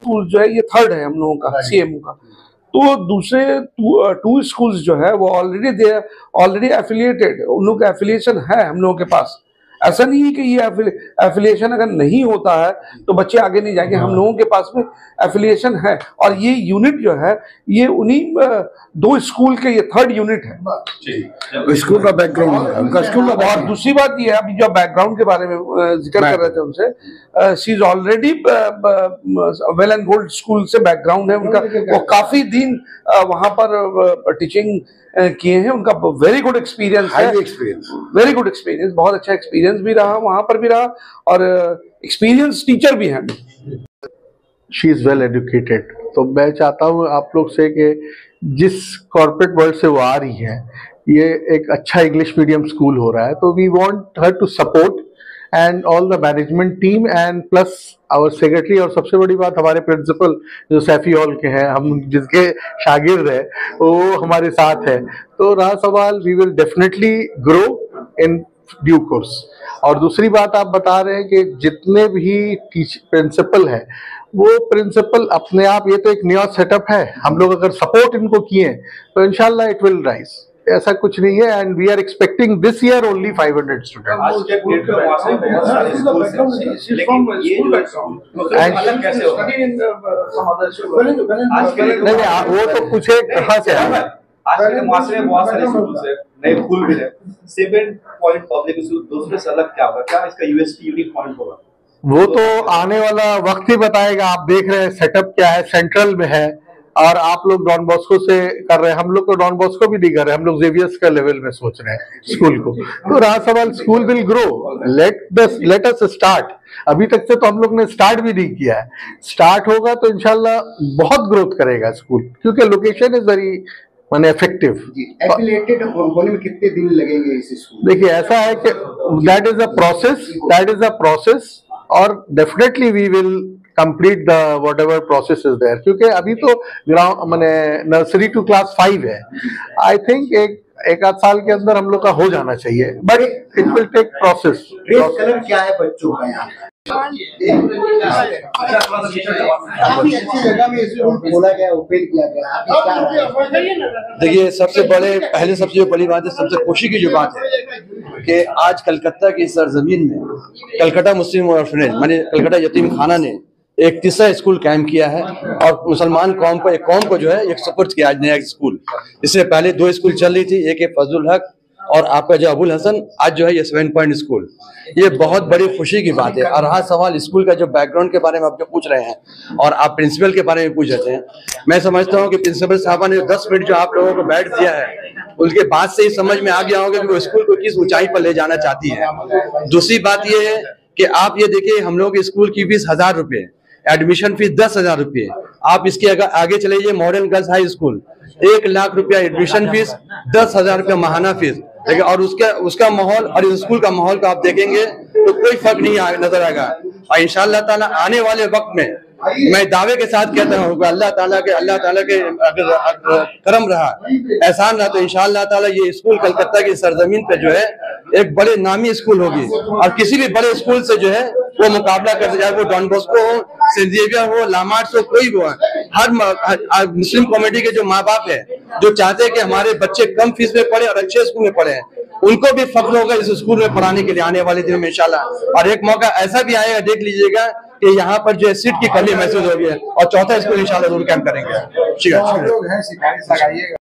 School जो है ये थर्ड है हम लोगों का सीएमओ का। तो दूसरे टू स्कूल्स जो है वो ऑलरेडी एफिलिएटेड, उन लोगों का एफिलिएशन है हम लोगों के पास। ऐसा नहीं है कि ये एफिलिएशन अगर नहीं होता है तो बच्चे आगे नहीं जाएंगे, हम लोगों के पास में एफिलिएशन है। और ये यूनिट जो है ये उन्हीं दो स्कूल के ये थर्ड यूनिट है। स्कूल का बैकग्राउंड उनका स्कूल का। और दूसरी बात ये है, अभी जो बैकग्राउंड के बारे में जिक्र कर रहे थे उनसे, she is already well and good school से बैकग्राउंड है उनका। वो काफी दिन वहां पर टीचिंग किए हैं, उनका वेरी गुड एक्सपीरियंस है, वेरी गुड एक्सपीरियंस, बहुत अच्छा एक्सपीरियंस भी रहा, वहां पर भी रहा और एक्सपीरियंस टीचर भी हैं। She is well educated. तो मैं चाहता हूँ आप लोग से कि जिस कॉर्पोरेट वर्ल्ड से वो आ रही है, ये एक अच्छा इंग्लिश मीडियम स्कूल हो रहा है, तो we want her to support and all the management team and plus our secretary. और सबसे बड़ी बात, हमारे प्रिंसिपल जो सैफी हॉल के हैं, हम जिसके शागिर्द हैं, वो हमारे साथ है। तो रहा सवाल, we will definitely grow in due course. और दूसरी बात आप बता रहे हैं कि जितने भी प्रिंसिपल है, वो प्रिंसिपल अपने आप, ये तो एक नया सेटअप है, हम लोग अगर सपोर्ट इनको किए तो इंशाल्लाह इट विल राइज। ऐसा कुछ नहीं है and we are expecting this year only 500 students. वो तो पूछे कहाँ से है। आज के माशरे में बहुत सारे स्कूल है, नए स्कूल भी है। 7 पॉइंट पब्लिक स्कूल दूसरे से अलग क्या होगा, क्या इसका यूएसपी यूनिक पॉइंट होगा? वो तो आने वाला वक्त ही बताएगा। आप देख रहे हैं सेटअप क्या है, सेंट्रल में है, और आप लोग डॉन बॉस्को से कर रहे हैं, हम लोग तो डॉन बॉस्को भी नहीं कर रहे, हम लोग जेवियर्स का लेवल में सोच रहे हैं स्कूल को। तो रहा सवाल, school will grow, let us start. अभी तक से तो हम लोग ने स्टार्ट भी नहीं किया है, स्टार्ट होगा तो इंशाल्लाह बहुत ग्रोथ करेगा स्कूल, क्योंकि लोकेशन इज वेरी माने इफेक्टिव। एफिलिएटेड होने में कितने दिन लगेंगे इस स्कूल? देखिए ऐसा है कि दैट इज अ प्रोसेस और definitely we will complete the whatever process is there, क्योंकि अभी तो ग्राउंड माने नर्सरी टू क्लास 5 है। आई थिंक एक आध साल के अंदर हम लोग का हो जाना चाहिए, but it will take process. Colour क्या है बच्चों का यहाँ? देखिए, सबसे बड़ी बात है, सबसे खुशी की जो बात है कि आज कलकत्ता की सरजमीन में कलकत्ता मुस्लिम ऑर्फनेज माने कलकत्ता यतीम खाना ने एक तीसरा स्कूल कायम किया है और मुसलमान कौम को जो है एक सपोर्ट किया आज नया स्कूल। इससे पहले 2 स्कूल चल रही थी, एक है फजलुल हक और आपका जो अबुल हसन, आज जो है ये 7 पॉइंट स्कूल। ये बहुत बड़ी खुशी की बात है। और रहा सवाल स्कूल का जो बैकग्राउंड के बारे में आप जो पूछ रहे हैं और आप प्रिंसिपल के बारे में पूछ रहे हैं, मैं समझता हूँ कि प्रिंसिपल साहबा ने 10 मिनट जो आप लोगों को बैठ दिया है, उनके बाद से ही समझ में आ गया होगा कि वो स्कूल को किस ऊंचाई पर ले जाना चाहती है। दूसरी बात ये है कि आप ये देखिए, हम लोग स्कूल की फीस 1000 रुपये, एडमिशन फीस 10,000 रुपये। आप इसके आगे चले जाइए, modern girls high school 1 lakh रुपया एडमिशन फीस, 10,000 रुपया महाना फीस। लेकिन और उसका माहौल और इस स्कूल का माहौल को आप देखेंगे तो कोई फर्क नहीं नजर आएगा। और इंशाअल्लाह ताला आने वाले वक्त में मैं दावे के साथ कहता हूँ कि अल्लाह ताला के अगर करम रहा, एहसान रहा, तो इंशाअल्लाह ताला ये स्कूल कलकत्ता की सरजमीन पे जो है एक बड़े नामी स्कूल होगी और किसी भी बड़े स्कूल से जो है वो मुकाबला करते जाए, वो डॉन बॉस्को हो, सेंट जेवियर हो, लामार्ट हो, कोई भी हो। हर मुस्लिम कम्युनिटी के जो माँ बाप है जो चाहते हैं कि हमारे बच्चे कम फीस में पढ़े और अच्छे स्कूल में पढ़े, उनको भी फख्र होगा इस स्कूल में पढ़ाने के लिए आने वाले दिनों में इंशाल्लाह। और एक मौका ऐसा भी आएगा, देख लीजिएगा कि यहाँ पर जो है सीट की कमी महसूस होगी और चौथा स्कूल इंशाल्लाह जरूर कैंप करेंगे। ठीक है।